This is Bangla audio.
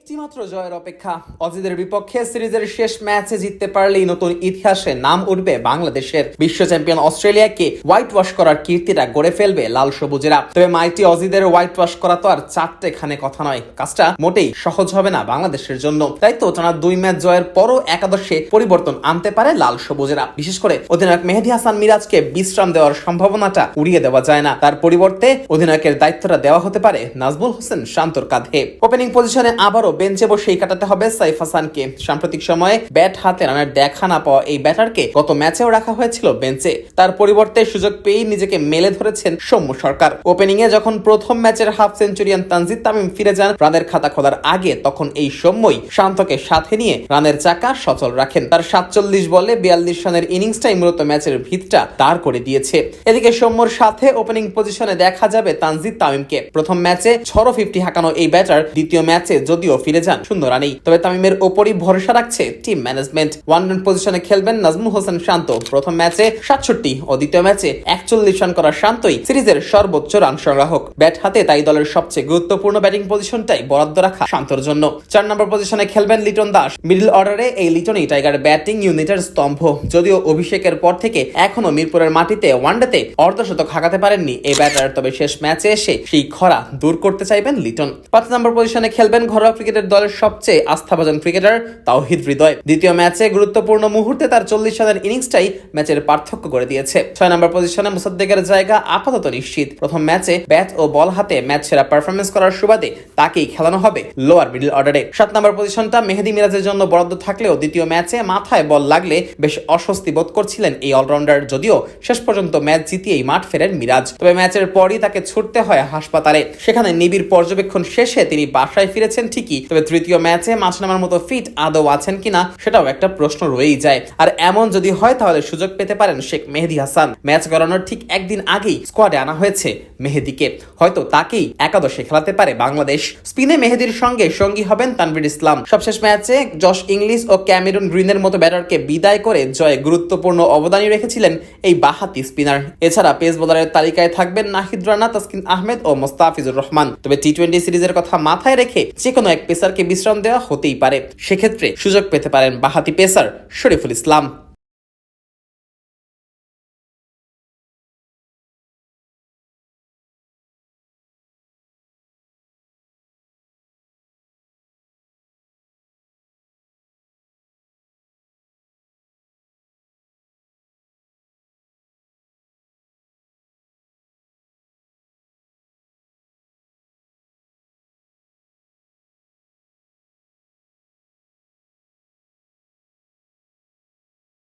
একটিমাত্র জয়ের অপেক্ষা। অজিদের বিপক্ষে সিরিজের শেষ ম্যাচে জিততে পারলেই নতুন ইতিহাসে নাম উঠবে বাংলাদেশের। বিশ্ব চ্যাম্পিয়ন অস্ট্রেলিয়াকে হোয়াইট ওয়াশ করার কীর্তিটা গড়ে ফেলবে লাল সবুজেরা। তবে মাইটি অজিদের হোয়াইট ওয়াশ করা তো আর চারটেখানে কথা নয়। কাজটা মোটেই সহজ হবে না বাংলাদেশের জন্য। তাই তো টানা 2 ম্যাচ জয়ের পরও একাদশে পরিবর্তন আনতে পারে লাল সবুজেরা। বিশেষ করে অধিনায়ক মেহেদী হাসান মিরাজকে বিশ্রাম দেওয়ার সম্ভাবনাটা উড়িয়ে দেওয়া যায় না। তার পরিবর্তে অধিনায়কের দায়িত্বটা দেওয়া হতে পারে নাজমুল হোসেন শান্তর কাঁধে। ওপেনিং পজিশনে আবারও বেঞ্চে বসেই কাটাতে হবে সাইফ হাসানকে। সাম্প্রতিক সময়ে ব্যাট হাতে রানের দেখা না পাওয়া এই ব্যাটারকে গত ম্যাচেও রাখা হয়েছিল বেঞ্চে। তার পরিবর্তে সুযোগ পেয়েই নিজেকে মেলে ধরেছেন সৌম্য সরকার। ওপেনিং এ যখন প্রথম ম্যাচের হাফ সেঞ্চুরিয়ান তানজিদ তামিম ফিরে যান রানের খাতা খোলার আগে, তখন এই সৌম্যই শান্তকে সাথে নিয়ে রানের চাকা সচল রাখেন। তার 47 বলে 42 রানের ইনিংসটাই মূলত ম্যাচের ভিতটা দাঁড় করে দিয়েছে। এদিকে সৌম্যর সাথে ওপেনিং পজিশনে দেখা যাবে তানজিদ তামিমকে। প্রথম ম্যাচে 650 হাঁকানো এই ব্যাটার দ্বিতীয় ম্যাচে যদিও ফিরে যান শূন্য রানেই। তবে তামিমের ওপরই ভরসা রাখছে টিম ম্যানেজমেন্ট। ওয়ান ডাউন পজিশনে খেলবেন নাজমুল হোসেন শান্ত। প্রথম ম্যাচে 67 ও দ্বিতীয় ম্যাচে 41 রান করা শান্তই সিরিজের সর্বোচ্চ রান সংগ্রাহক। ব্যাট হাতে তাই দলের সবচেয়ে গুরুত্বপূর্ণ ব্যাটিং পজিশনটাই বরাদ্দ রাখা শান্তর জন্য। 4 নম্বর পজিশনে খেলবেন লিটন দাস। মিডল অর্ডারে এই লিটনই টাইগার ব্যাটিং ইউনিটের স্তম্ভ। যদিও অভিষেকের পর থেকে এখনো মিরপুরের মাটিতে ওয়ানডেতে অর্ধশতক হাঁকাতে পারেননি এই ব্যাটার, তবে শেষ ম্যাচে এসে সেই খরা দূর করতে চাইবেন লিটন। 5 নম্বর পজিশনে খেলবেন ঘরোয়া ক্রিকেটের দলের সবচেয়ে আস্থাভাজন ক্রিকেটার তাওহিদ হৃদয়। দ্বিতীয় ম্যাচে গুরুত্বপূর্ণ মুহূর্তে তার 40 রানের ইনিংসটাই ম্যাচের পার্থক্য করে দিয়েছে। 6 নম্বর পজিশনে মুসাদ্দেকের জায়গা আপাতত নিশ্চিত। প্রথম ম্যাচে ব্যাট ও বল হাতে ম্যাচ সেরা পারফরমেন্স করার সুবাদে তাকেই খেলানো হবে লোয়ার মিডল অর্ডারে। 7 নম্বর পজিশনটা মেহেদী মিরাজের জন্য বরাদ্দ থাকলেও দ্বিতীয় ম্যাচে মাথায় বল লাগলে বেশ অস্বস্তি বোধ করছিলেন এই অলরাউন্ডার। যদিও শেষ পর্যন্ত ম্যাচ জিতিয়েই মাঠ ফেরেন মিরাজ। তবে ম্যাচের পরই তাকে ছুটতে হয় হাসপাতালে। সেখানে নিবিড় পর্যবেক্ষণ শেষে তিনি বাসায় ফিরেছেন ঠিকই, তবে তৃতীয় ম্যাচে মাঠ নামার মতো ফিট আদৌ আছেন কিনা সেটাও একটা প্রশ্ন রয়েই যায়। আর এমন যদি হয় তাহলে সুযোগ পেতে পারেন শেখ মেহেদী হাসান। ম্যাচ গড়ানোর ঠিক একদিন আগেই স্কোয়াডে আনা হয়েছে মেহেদীকে। হয়তো তাকেই একাদশে খেলাতে পারে বাংলাদেশ। স্পিনে মেহেদীর সঙ্গে সঙ্গী হবেন তানভীর ইসলাম। সবশেষ ম্যাচে জশ ইংলিশ ও ক্যামেরুন গ্রিনের মতো ব্যাটারকে বিদায় করে জয়ে গুরুত্বপূর্ণ অবদানই রেখেছিলেন এই বাহাতি স্পিনার। এছাড়া পেস বোলারের তালিকায় থাকবেন নাহিদ রানা, তাসকিন আহমেদ ও মোস্তাফিজুর রহমান। তবে টি-20 সিরিজের কথা মাথায় রেখে যে কোনো এক পেসারকে বিশ্রাম দেওয়া হতেই পারে। সেক্ষেত্রে সুযোগ পেতে পারেন বাহাতি পেসার শরীফুল ইসলাম।